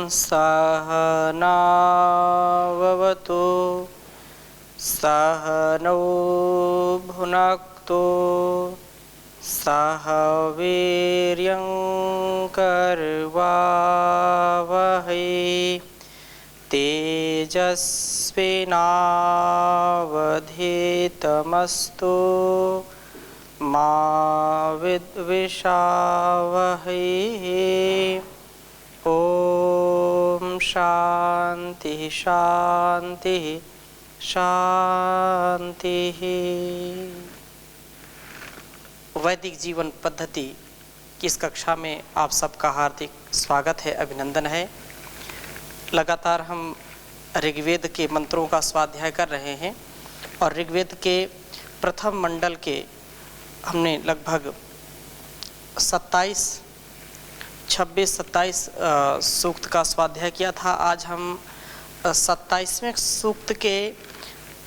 सहनाववतु सहनौ भुनक्तु सह वीर्यं करवावहै तेजस्विनावधीतमस्तु मा विद्विषावहै। ओम शांति शांति शांति। वैदिक जीवन पद्धति की इस कक्षा में आप सबका हार्दिक स्वागत है, अभिनंदन है। लगातार हम ऋग्वेद के मंत्रों का स्वाध्याय कर रहे हैं और ऋग्वेद के प्रथम मंडल के हमने लगभग 26-27 सूक्त का स्वाध्याय किया था। आज हम 27वें सूक्त के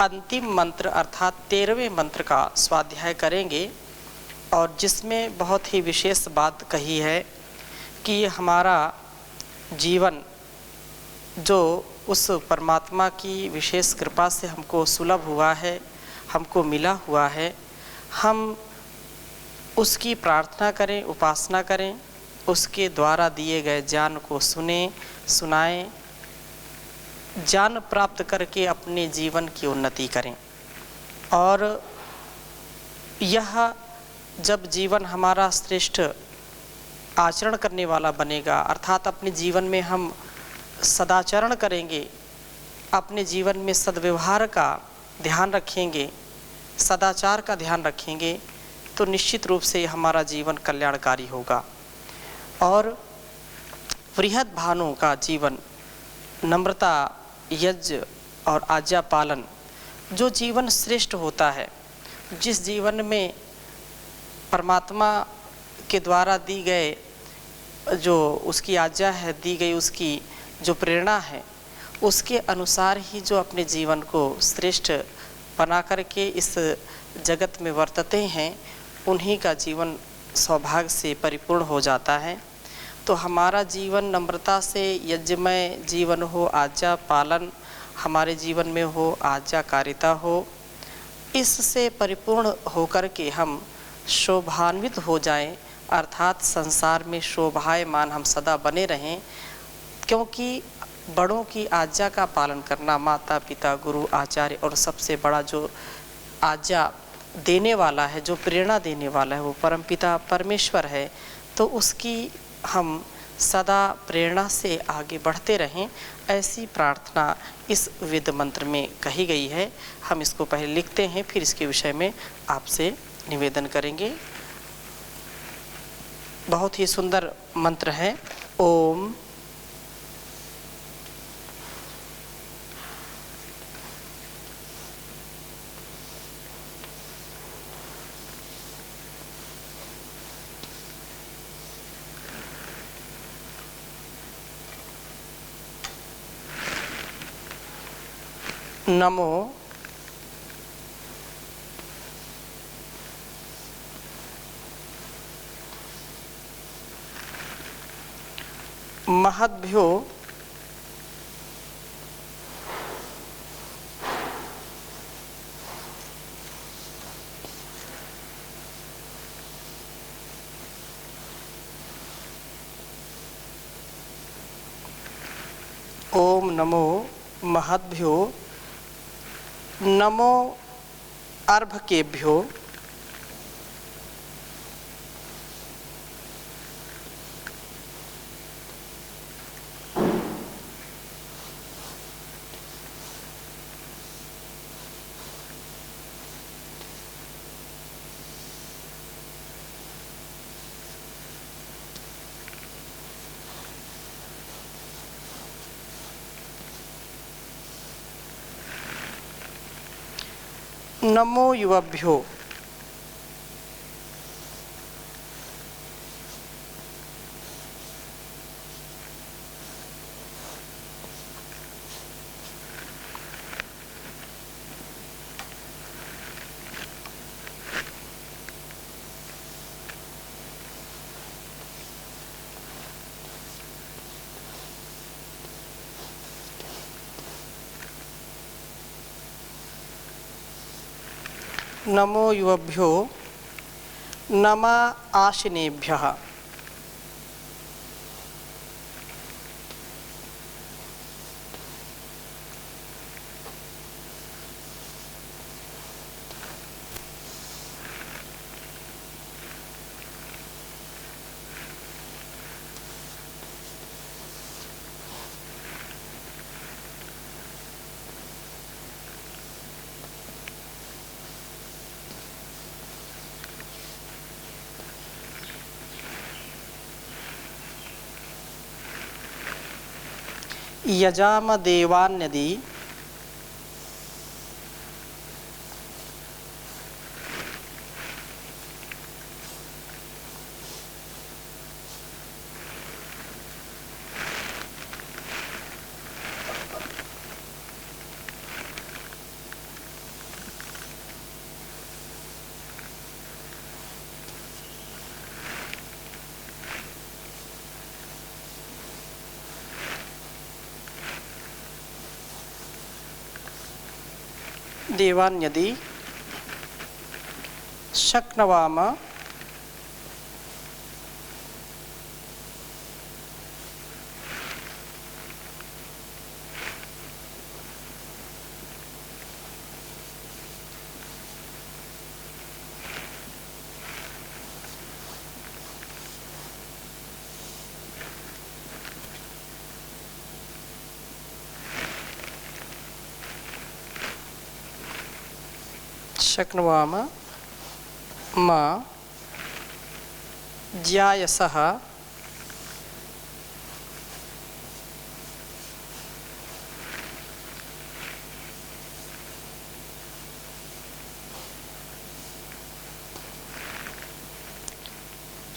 अंतिम मंत्र अर्थात 13वें मंत्र का स्वाध्याय करेंगे और जिसमें बहुत ही विशेष बात कही है कि हमारा जीवन जो उस परमात्मा की विशेष कृपा से हमको सुलभ हुआ है, हमको मिला हुआ है, हम उसकी प्रार्थना करें, उपासना करें, उसके द्वारा दिए गए ज्ञान को सुने, सुनाएं, ज्ञान प्राप्त करके अपने जीवन की उन्नति करें। और यह जब जीवन हमारा श्रेष्ठ आचरण करने वाला बनेगा, अर्थात अपने जीवन में हम सदाचरण करेंगे, अपने जीवन में सद्व्यवहार का ध्यान रखेंगे, सदाचार का ध्यान रखेंगे, तो निश्चित रूप से हमारा जीवन कल्याणकारी होगा। और बृहद भानु का जीवन, नम्रता, यज्ञ और आज्ञा पालन, जो जीवन श्रेष्ठ होता है, जिस जीवन में परमात्मा के द्वारा दी गए जो उसकी आज्ञा है, दी गई उसकी जो प्रेरणा है, उसके अनुसार ही जो अपने जीवन को श्रेष्ठ बना करके इस जगत में वर्तते हैं, उन्हीं का जीवन सौभाग्य से परिपूर्ण हो जाता है। तो हमारा जीवन नम्रता से यज्ञमय जीवन हो, आज्ञा पालन हमारे जीवन में हो, आज्ञाकारिता हो, इससे परिपूर्ण होकर के हम शोभान्वित हो जाएं, अर्थात संसार में शोभायमान हम सदा बने रहें। क्योंकि बड़ों की आज्ञा का पालन करना, माता पिता गुरु आचार्य और सबसे बड़ा जो आज्ञा देने वाला है, जो प्रेरणा देने वाला है, वो परमपिता परमेश्वर है। तो उसकी हम सदा प्रेरणा से आगे बढ़ते रहें, ऐसी प्रार्थना इस वेद मंत्र में कही गई है। हम इसको पहले लिखते हैं, फिर इसके विषय में आपसे निवेदन करेंगे। बहुत ही सुंदर मंत्र है। ओम नमो महद्भ्यो ओम नमो महद्भ्यो नमो अर्भकेभ्यो नमो युवभ्यो नमो युवभ्यो नमः आशिनेभ्यः। यजाम देवान्यदि देवान्यदि शक्नवाम शक्नुवाम मा ज्यायसः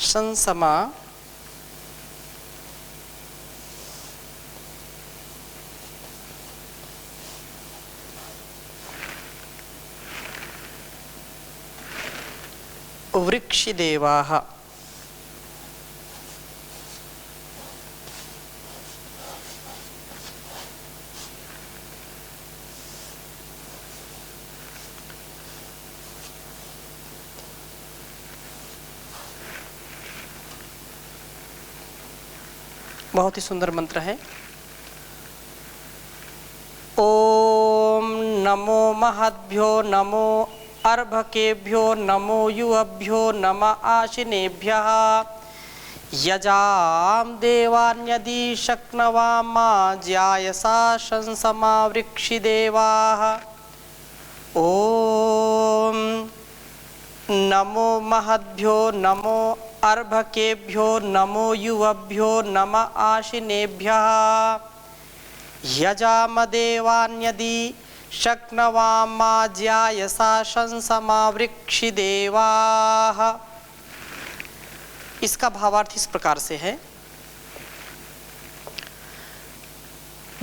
संसमा वृक्षिदेवाः। बहुत ही सुंदर मंत्र है। ओम नमो महद्भ्यो नमो अर्भकेभ्यो नमो युवभ्यो नमः आशिनेभ्यः। यजाम देवान्यदि शक्नवामा ज्यायसा शंसमा वृक्षिदेवाः। ओम नमो महद्भ्यो नमो अर्भकेभ्यो नमो युवभ्यो नमः आशिनेभ्यः। यजाम देवान्यदि शक्नवामा ज्यायसा शंसमा वृक्षिदेवाः। इसका भावार्थ इस प्रकार से है,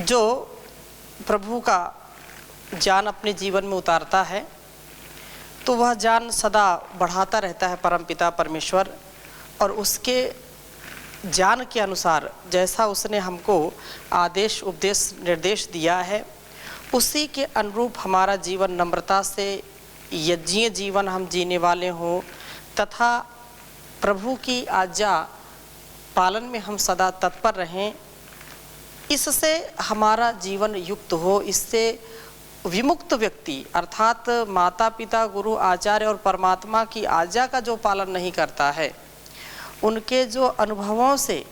जो प्रभु का ज्ञान अपने जीवन में उतारता है तो वह ज्ञान सदा बढ़ाता रहता है परमपिता परमेश्वर, और उसके ज्ञान के अनुसार जैसा उसने हमको आदेश उपदेश निर्देश दिया है उसी के अनुरूप हमारा जीवन नम्रता से यज्ञीय जीवन हम जीने वाले हों तथा प्रभु की आज्ञा पालन में हम सदा तत्पर रहें। इससे हमारा जीवन युक्त हो। इससे विमुक्त व्यक्ति अर्थात माता पिता गुरु आचार्य और परमात्मा की आज्ञा का जो पालन नहीं करता है, उनके जो अनुभवों से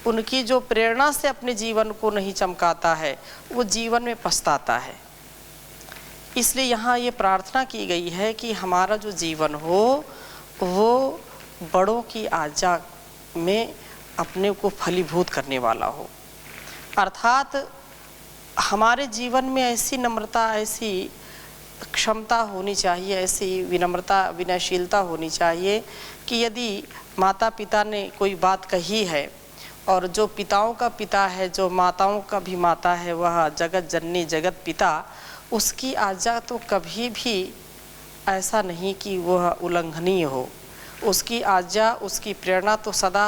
उनकी जो प्रेरणा से अपने जीवन को नहीं चमकाता है, वो जीवन में पछताता है। इसलिए यहाँ ये प्रार्थना की गई है कि हमारा जो जीवन हो वो बड़ों की आज्ञा में अपने को फलीभूत करने वाला हो। अर्थात हमारे जीवन में ऐसी नम्रता, ऐसी क्षमता होनी चाहिए, ऐसी विनम्रता विनयशीलता होनी चाहिए कि यदि माता पिता ने कोई बात कही है और जो पिताओं का पिता है, जो माताओं का भी माता है, वह जगत जननी जगत पिता, उसकी आज्ञा तो कभी भी ऐसा नहीं कि वह उल्लंघनीय हो। उसकी आज्ञा उसकी प्रेरणा तो सदा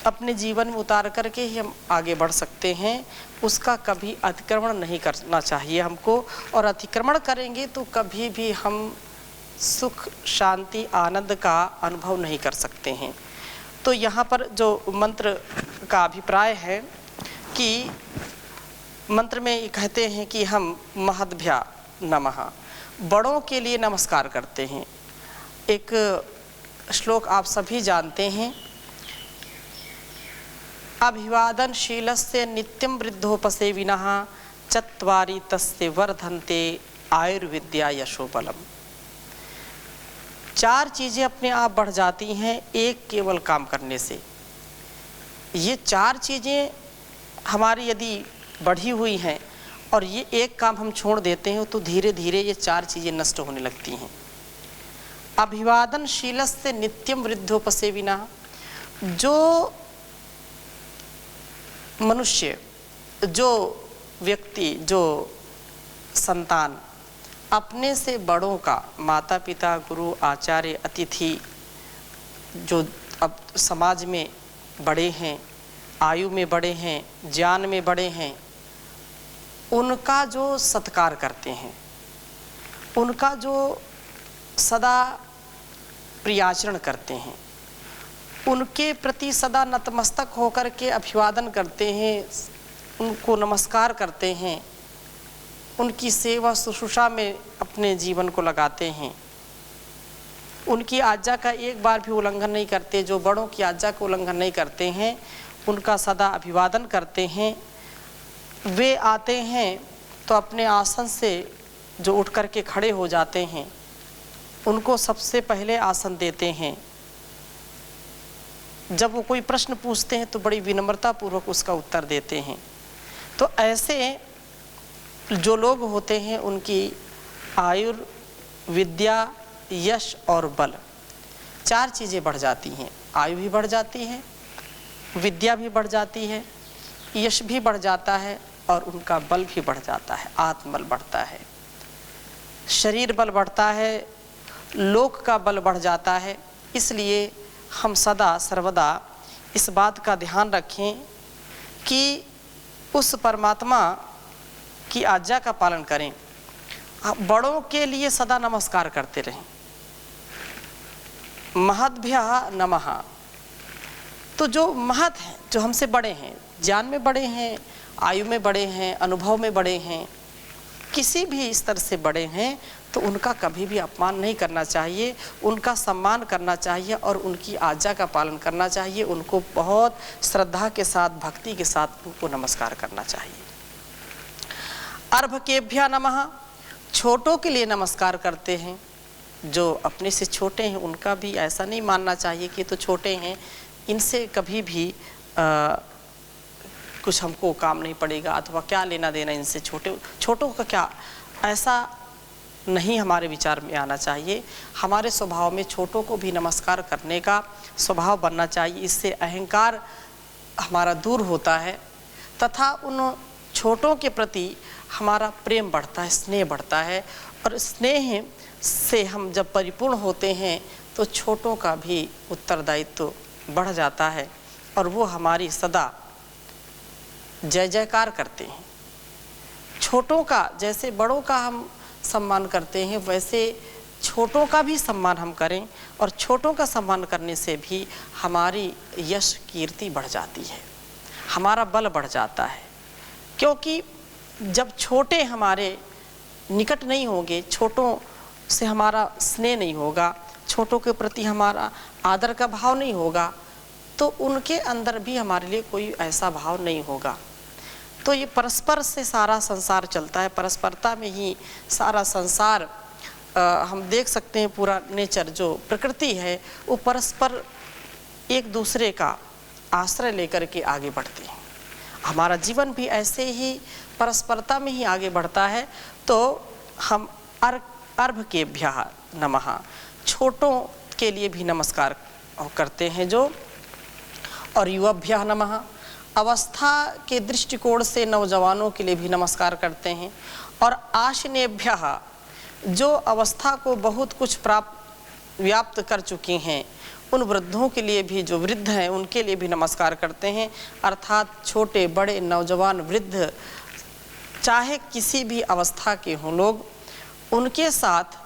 अपने जीवन में उतार करके ही हम आगे बढ़ सकते हैं, उसका कभी अतिक्रमण नहीं करना चाहिए हमको। और अतिक्रमण करेंगे तो कभी भी हम सुख, शांति, आनंद का अनुभव नहीं कर सकते हैं। तो यहाँ पर जो मंत्र का अभिप्राय है कि मंत्र में ये कहते हैं कि हम महद्भ्या नमः, बड़ों के लिए नमस्कार करते हैं। एक श्लोक आप सभी जानते हैं, अभिवादनशीलस्य नित्यं वृद्धोपसेविनः चत्वारि तस्य वर्धन्ते आयुर्विद्या यशोबलम। 4 चीज़ें अपने आप बढ़ जाती हैं एक केवल काम करने से। ये 4 चीज़ें हमारी यदि बढ़ी हुई हैं और ये एक काम हम छोड़ देते हैं तो धीरे धीरे ये 4 चीज़ें नष्ट होने लगती हैं। अभिवादनशीलस्य नित्यं वृद्धोपसेविनः, जो मनुष्य, जो व्यक्ति, जो संतान अपने से बड़ों का, माता पिता, गुरु, आचार्य, अतिथि, जो अब समाज में बड़े हैं, आयु में बड़े हैं, ज्ञान में बड़े हैं, उनका जो सत्कार करते हैं, उनका जो सदा प्रियाचरण करते हैं, उनके प्रति सदा नतमस्तक होकर के अभिवादन करते हैं, उनको नमस्कार करते हैं, उनकी सेवा शुश्रूषा में अपने जीवन को लगाते हैं, उनकी आज्ञा का एक बार भी उल्लंघन नहीं करते, जो बड़ों की आज्ञा का उल्लंघन नहीं करते हैं, उनका सदा अभिवादन करते हैं। वे आते हैं तो अपने आसन से जो उठ कर के खड़े हो जाते हैं, उनको सबसे पहले आसन देते हैं। जब वो कोई प्रश्न पूछते हैं तो बड़ी विनम्रता पूर्वक उसका उत्तर देते हैं। तो ऐसे जो लोग होते हैं उनकी आयुर, विद्या, यश और बल, 4 चीज़ें बढ़ जाती हैं। आयु भी बढ़ जाती है, विद्या भी बढ़ जाती है, यश भी बढ़ जाता है और उनका बल भी बढ़ जाता है, आत्मबल बढ़ता है, शरीर बल बढ़ता है, लोक का बल बढ़ जाता है। इसलिए हम सदा सर्वदा इस बात का ध्यान रखें कि उस परमात्मा की आज्ञा का पालन करें, बड़ों के लिए सदा नमस्कार करते रहें। महद्भ्यः नमः, तो जो महत हैं, जो हमसे बड़े हैं, ज्ञान में बड़े हैं, आयु में बड़े हैं, अनुभव में बड़े हैं, किसी भी स्तर से बड़े हैं, तो उनका कभी भी अपमान नहीं करना चाहिए, उनका सम्मान करना चाहिए और उनकी आज्ञा का पालन करना चाहिए। उनको बहुत श्रद्धा के साथ, भक्ति के साथ उनको नमस्कार करना चाहिए। अर्भकेभ्यः नमः, छोटों के लिए नमस्कार करते हैं। जो अपने से छोटे हैं उनका भी ऐसा नहीं मानना चाहिए कि तो छोटे हैं, इनसे कभी भी कुछ हमको काम नहीं पड़ेगा अथवा क्या लेना देना इनसे, छोटों का क्या, ऐसा नहीं हमारे विचार में आना चाहिए। हमारे स्वभाव में छोटों को भी नमस्कार करने का स्वभाव बनना चाहिए। इससे अहंकार हमारा दूर होता है तथा उन छोटों के प्रति हमारा प्रेम बढ़ता है, स्नेह बढ़ता है। और स्नेह से हम जब परिपूर्ण होते हैं तो छोटों का भी उत्तरदायित्व बढ़ जाता है और वो हमारी सदा जय जयकार करते हैं। छोटों का, जैसे बड़ों का हम सम्मान करते हैं, वैसे छोटों का भी सम्मान हम करें। और छोटों का सम्मान करने से भी हमारी यश कीर्ति बढ़ जाती है, हमारा बल बढ़ जाता है। क्योंकि जब छोटे हमारे निकट नहीं होंगे, छोटों से हमारा स्नेह नहीं होगा, छोटों के प्रति हमारा आदर का भाव नहीं होगा, तो उनके अंदर भी हमारे लिए कोई ऐसा भाव नहीं होगा। तो ये परस्पर से सारा संसार चलता है, परस्परता में ही सारा संसार हम देख सकते हैं। पूरा नेचर, जो प्रकृति है, वो परस्पर एक दूसरे का आश्रय लेकर के आगे बढ़ते हैं। हमारा जीवन भी ऐसे ही परस्परता में ही आगे बढ़ता है। तो हम अर्भकेभ्यः नमः, छोटों के लिए भी नमस्कार करते हैं जो। और युवाभ्यः नमः, अवस्था के दृष्टिकोण से नौजवानों के लिए भी नमस्कार करते हैं। और आशिनेभ्यः, जो अवस्था को बहुत कुछ व्याप्त कर चुकी हैं, उन वृद्धों के लिए भी, जो वृद्ध हैं उनके लिए भी नमस्कार करते हैं। अर्थात छोटे बड़े नौजवान वृद्ध चाहे किसी भी अवस्था के हों लोग, उनके साथ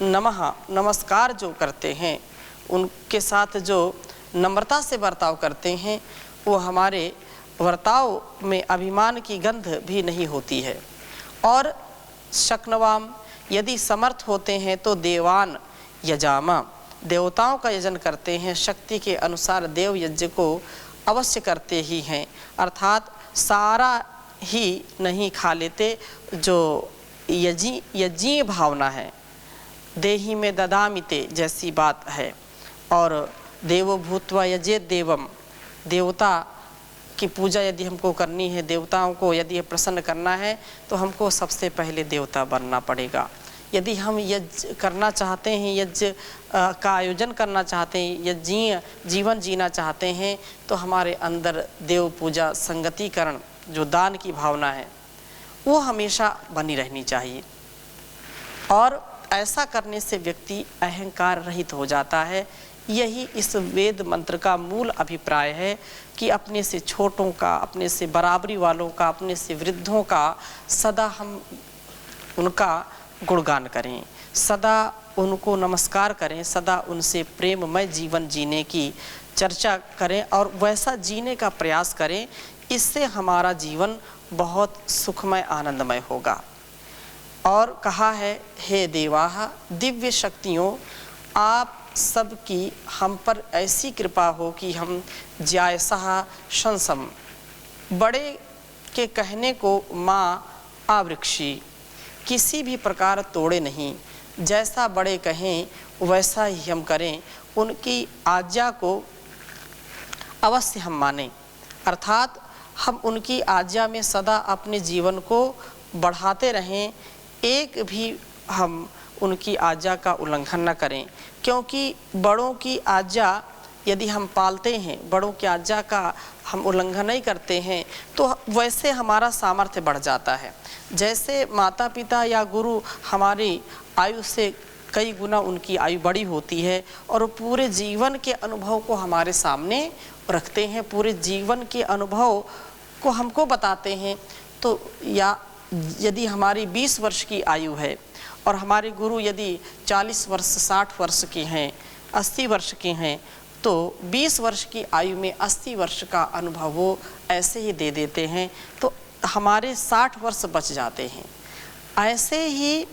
नमस्कार जो करते हैं, उनके साथ जो नम्रता से बर्ताव करते हैं, वो हमारे बर्ताव में अभिमान की गंध भी नहीं होती है। और शक्नवाम, यदि समर्थ होते हैं तो देवान यजामा, देवताओं का यजन करते हैं, शक्ति के अनुसार देव यज्ञ को अवश्य करते ही हैं। अर्थात सारा ही नहीं खा लेते, जो यज्ञीय भावना है, देही में ददामिते जैसी बात है। और देवो भूत्वा यजेत देवम, देवता की पूजा यदि हमको करनी है, देवताओं को यदि प्रसन्न करना है, तो हमको सबसे पहले देवता बनना पड़ेगा। यदि हम यज्ञ करना चाहते हैं, यज्ञ का आयोजन करना चाहते हैं, यज्ञीय जीवन जीना चाहते हैं, तो हमारे अंदर देव पूजा, संगतिकरण, जो दान की भावना है, वो हमेशा बनी रहनी चाहिए। और ऐसा करने से व्यक्ति अहंकार रहित हो जाता है। यही इस वेद मंत्र का मूल अभिप्राय है कि अपने से छोटों का, अपने से बराबरी वालों का, अपने से वृद्धों का सदा हम उनका गुणगान करें, सदा उनको नमस्कार करें, सदा उनसे प्रेममय जीवन जीने की चर्चा करें और वैसा जीने का प्रयास करें। इससे हमारा जीवन बहुत सुखमय आनंदमय होगा। और कहा है, हे देवाः, दिव्य शक्तियों, आप सबकी हम पर ऐसी कृपा हो कि हम ज्यायसः शंसम, बड़े के कहने को माँ आवृक्षी, किसी भी प्रकार तोड़े नहीं, जैसा बड़े कहें वैसा ही हम करें, उनकी आज्ञा को अवश्य हम मानें। अर्थात हम उनकी आज्ञा में सदा अपने जीवन को बढ़ाते रहें, एक भी हम उनकी आज्ञा का उल्लंघन न करें। क्योंकि बड़ों की आज्ञा यदि हम पालते हैं, बड़ों की आज्ञा का हम उल्लंघन नहीं करते हैं, तो वैसे हमारा सामर्थ्य बढ़ जाता है। जैसे माता पिता या गुरु हमारी आयु से कई गुना उनकी आयु बड़ी होती है और वो पूरे जीवन के अनुभव को हमारे सामने रखते हैं, पूरे जीवन के अनुभव को हमको बताते हैं। तो या यदि हमारी 20 वर्ष की आयु है और हमारे गुरु यदि 40 वर्ष 60 वर्ष के हैं, 80 वर्ष के हैं, तो 20 वर्ष की आयु में 80 वर्ष का अनुभव वो ऐसे ही दे देते हैं, तो हमारे 60 वर्ष बच जाते हैं। ऐसे ही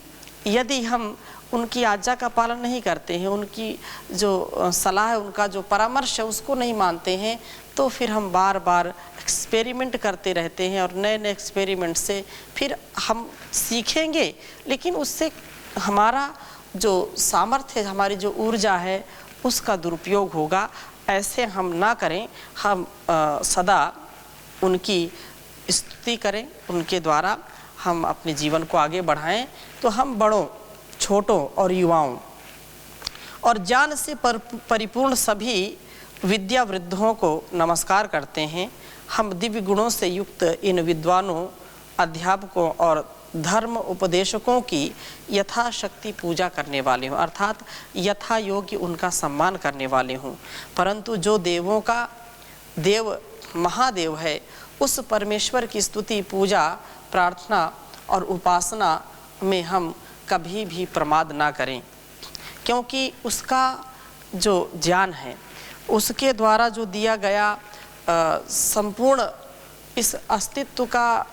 यदि हम उनकी आज्ञा का पालन नहीं करते हैं, उनकी जो सलाह है, उनका जो परामर्श है, उसको नहीं मानते हैं, तो फिर हम बार बार एक्सपेरिमेंट करते रहते हैं और नए नए एक्सपेरिमेंट से फिर हम सीखेंगे, लेकिन उससे हमारा जो सामर्थ्य है, हमारी जो ऊर्जा है, उसका दुरुपयोग होगा। ऐसे हम ना करें, हम सदा उनकी स्तुति करें, उनके द्वारा हम अपने जीवन को आगे बढ़ाएं। तो हम बड़ों, छोटों और युवाओं और ज्ञान से परिपूर्ण सभी विद्या वृद्धों को नमस्कार करते हैं। हम दिव्य गुणों से युक्त इन विद्वानों, अध्यापकों और धर्म उपदेशकों की यथाशक्ति पूजा करने वाले हों, अर्थात यथा योग्य उनका सम्मान करने वाले हों। परंतु जो देवों का देव महादेव है, उस परमेश्वर की स्तुति, पूजा, प्रार्थना और उपासना में हम कभी भी प्रमाद ना करें, क्योंकि उसका जो ज्ञान है, उसके द्वारा जो दिया गया संपूर्ण इस अस्तित्व का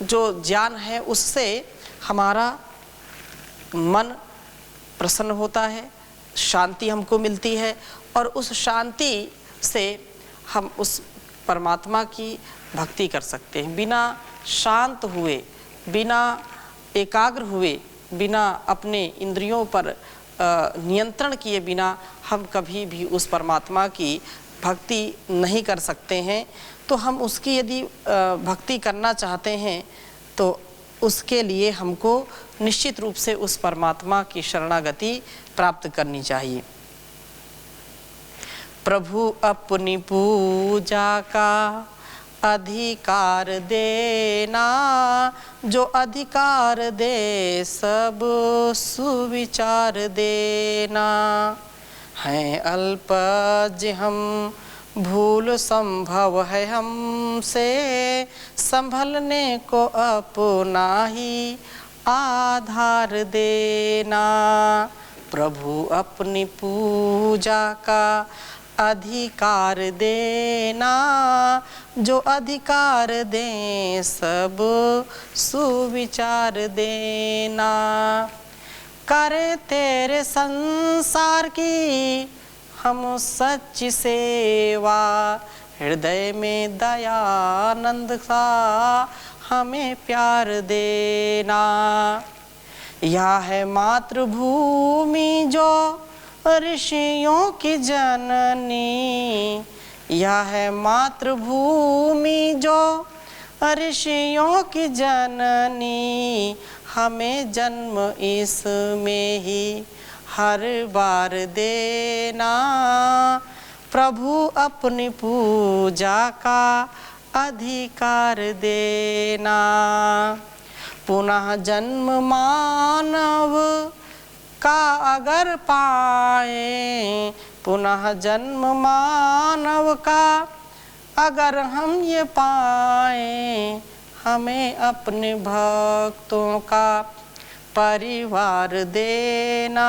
जो ज्ञान है, उससे हमारा मन प्रसन्न होता है, शांति हमको मिलती है और उस शांति से हम उस परमात्मा की भक्ति कर सकते हैं। बिना शांत हुए, बिना एकाग्र हुए, बिना अपने इंद्रियों पर नियंत्रण किए बिना हम कभी भी उस परमात्मा की भक्ति नहीं कर सकते हैं। तो हम उसकी यदि भक्ति करना चाहते हैं तो उसके लिए हमको निश्चित रूप से उस परमात्मा की शरणागति प्राप्त करनी चाहिए। प्रभु अपनी पूजा का अधिकार देना, जो अधिकार दे सब सुविचार देना। हैं अल्पज हम, भूल संभव है हमसे, संभलने को अपना ही आधार देना। प्रभु अपनी पूजा का अधिकार देना, जो अधिकार दें सब सुविचार देना। करे तेरे संसार की हम सच्ची सेवा, हृदय में दयानंद सा हमें प्यार देना। यह है मातृभूमि जो ऋषियों की जननी, यह है मातृभूमि जो ऋषियों की जननी, हमें जन्म इसमें ही हर बार देना। प्रभु अपनी पूजा का अधिकार देना। पुनः जन्म मानव का अगर पाए, पुनः जन्म मानव का अगर हम ये पाए, हमें अपने भक्तों का परिवार देना,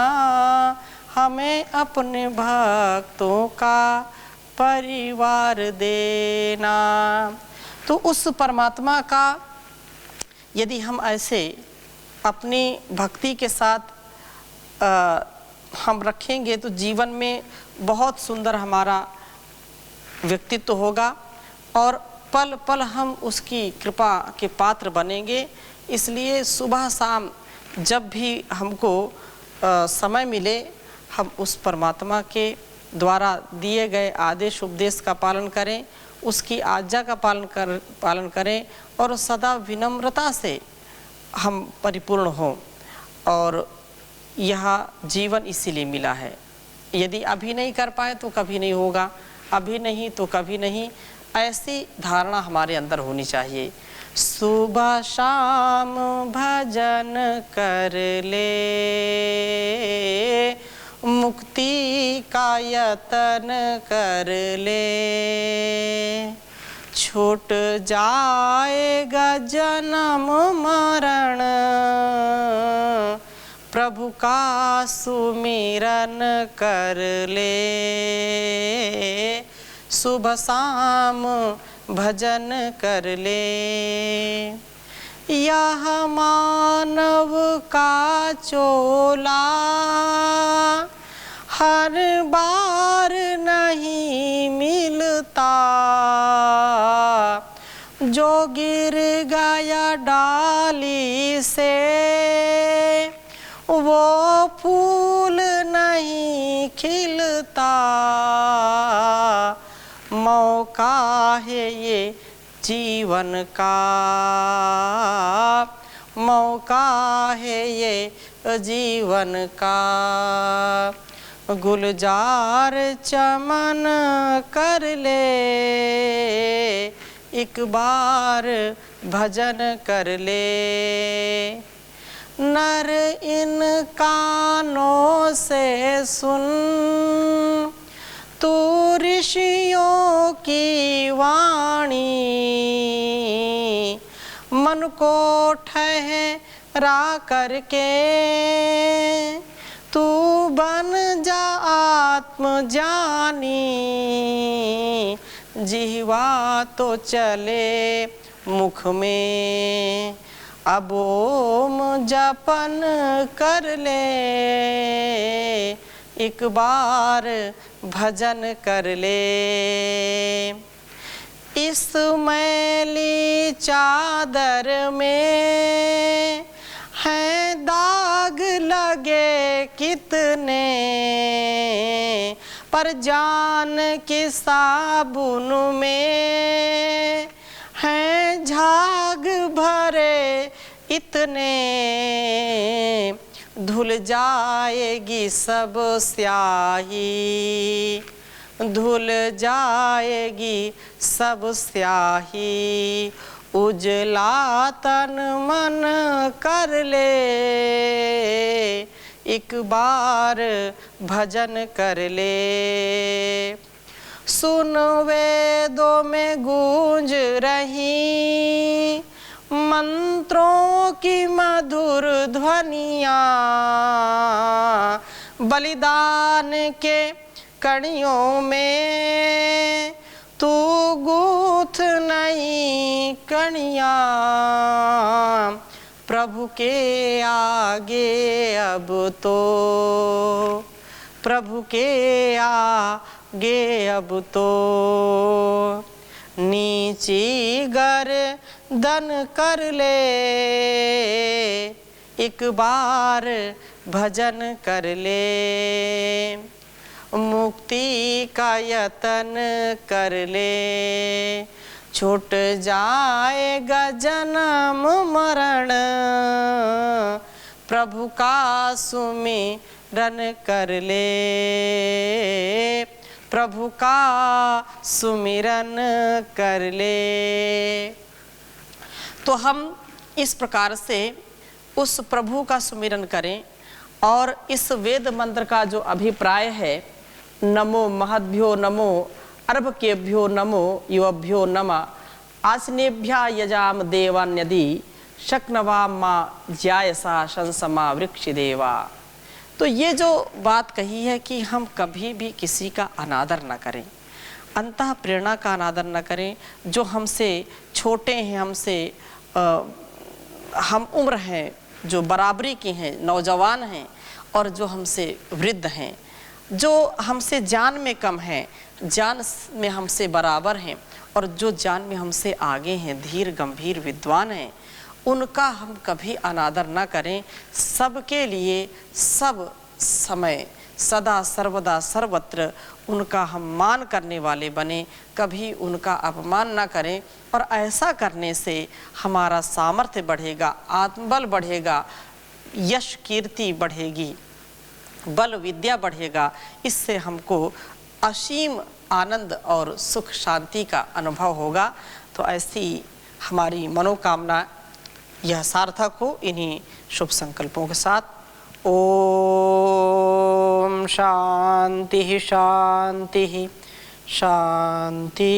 हमें अपने भक्तों का परिवार देना। तो उस परमात्मा का यदि हम ऐसे अपनी भक्ति के साथ हम रखेंगे तो जीवन में बहुत सुंदर हमारा व्यक्तित्व होगा और पल पल हम उसकी कृपा के पात्र बनेंगे। इसलिए सुबह शाम जब भी हमको समय मिले, हम उस परमात्मा के द्वारा दिए गए आदेश उपदेश का पालन करें, उसकी आज्ञा का पालन करें और सदा विनम्रता से हम परिपूर्ण हों। और यह जीवन इसीलिए मिला है। यदि अभी नहीं कर पाए तो कभी नहीं होगा, अभी नहीं तो कभी नहीं, ऐसी धारणा हमारे अंदर होनी चाहिए। सुबह शाम भजन कर ले, मुक्ति का यतन कर ले, छूट जाएगा जन्म मरण, प्रभु का सुमिरन कर ले। सुबह शाम भजन कर ले। यह मानव का चोला हर बार नहीं मिलता, जो गिर गया डाली से वो फूल नहीं खिलता। मौका है ये जीवन का, मौका है ये जीवन का, गुलजार चमन कर ले, एक बार भजन कर ले। नर इन कानों से सुन तू ऋषियों की वाणी, मन को ठहरा करके तू बन जा आत्मज्ञानी। जिह्वा तो चले मुख में, अब ओम जपन कर ले, एक बार भजन कर ले। इस मैली चादर में है दाग लगे कितने, पर जान की साबुन में है झाग भरे इतने। धुल जाएगी सब स्याही, धुल जाएगी सब स्याही, उजला तन मन कर ले, एक बार भजन कर ले। सुन वेदों में गूंज रही मंत्रों की मधुर ध्वनियाँ, बलिदान के कणियों में तू गूथ नई कणियाँ। प्रभु के आगे अब तो, प्रभु के आगे अब तो नीची गर्दन कर ले। एक बार भजन कर ले, मुक्ति का यतन कर ले। छूट जाएगा जन्म मरण, प्रभु का सुमिरन कर ले। प्रभु का सुमिरन कर ले। तो हम इस प्रकार से उस प्रभु का सुमिरन करें। और इस वेद मंत्र का जो अभिप्राय है, नमो महद्भ्यो नमो अर्भकेभ्यो नमो युवभ्यो नमः आसनेभ्या यजाम देवान्यदि शक्नवा माँ ज्यायसा शंसमा वृक्ष देवा। तो ये जो बात कही है कि हम कभी भी किसी का अनादर न करें, अंतः प्रेरणा का अनादर न करें। जो हमसे छोटे हैं, हमसे हम उम्र हैं, जो बराबरी के हैं, नौजवान हैं, और जो हमसे वृद्ध हैं, जो हमसे जान में कम हैं, जान में हमसे बराबर हैं, और जो जान में हमसे आगे हैं, धीर गंभीर विद्वान हैं, उनका हम कभी अनादर न करें। सबके लिए सब समय सदा सर्वदा सर्वत्र उनका हम मान करने वाले बने, कभी उनका अपमान न करें। और ऐसा करने से हमारा सामर्थ्य बढ़ेगा, आत्मबल बढ़ेगा, यश कीर्ति बढ़ेगी, बल विद्या बढ़ेगा। इससे हमको असीम आनंद और सुख शांति का अनुभव होगा। तो ऐसी हमारी मनोकामना यह सार्थक हो इन्हीं शुभ संकल्पों के साथ। ओम शांति शांति शांति।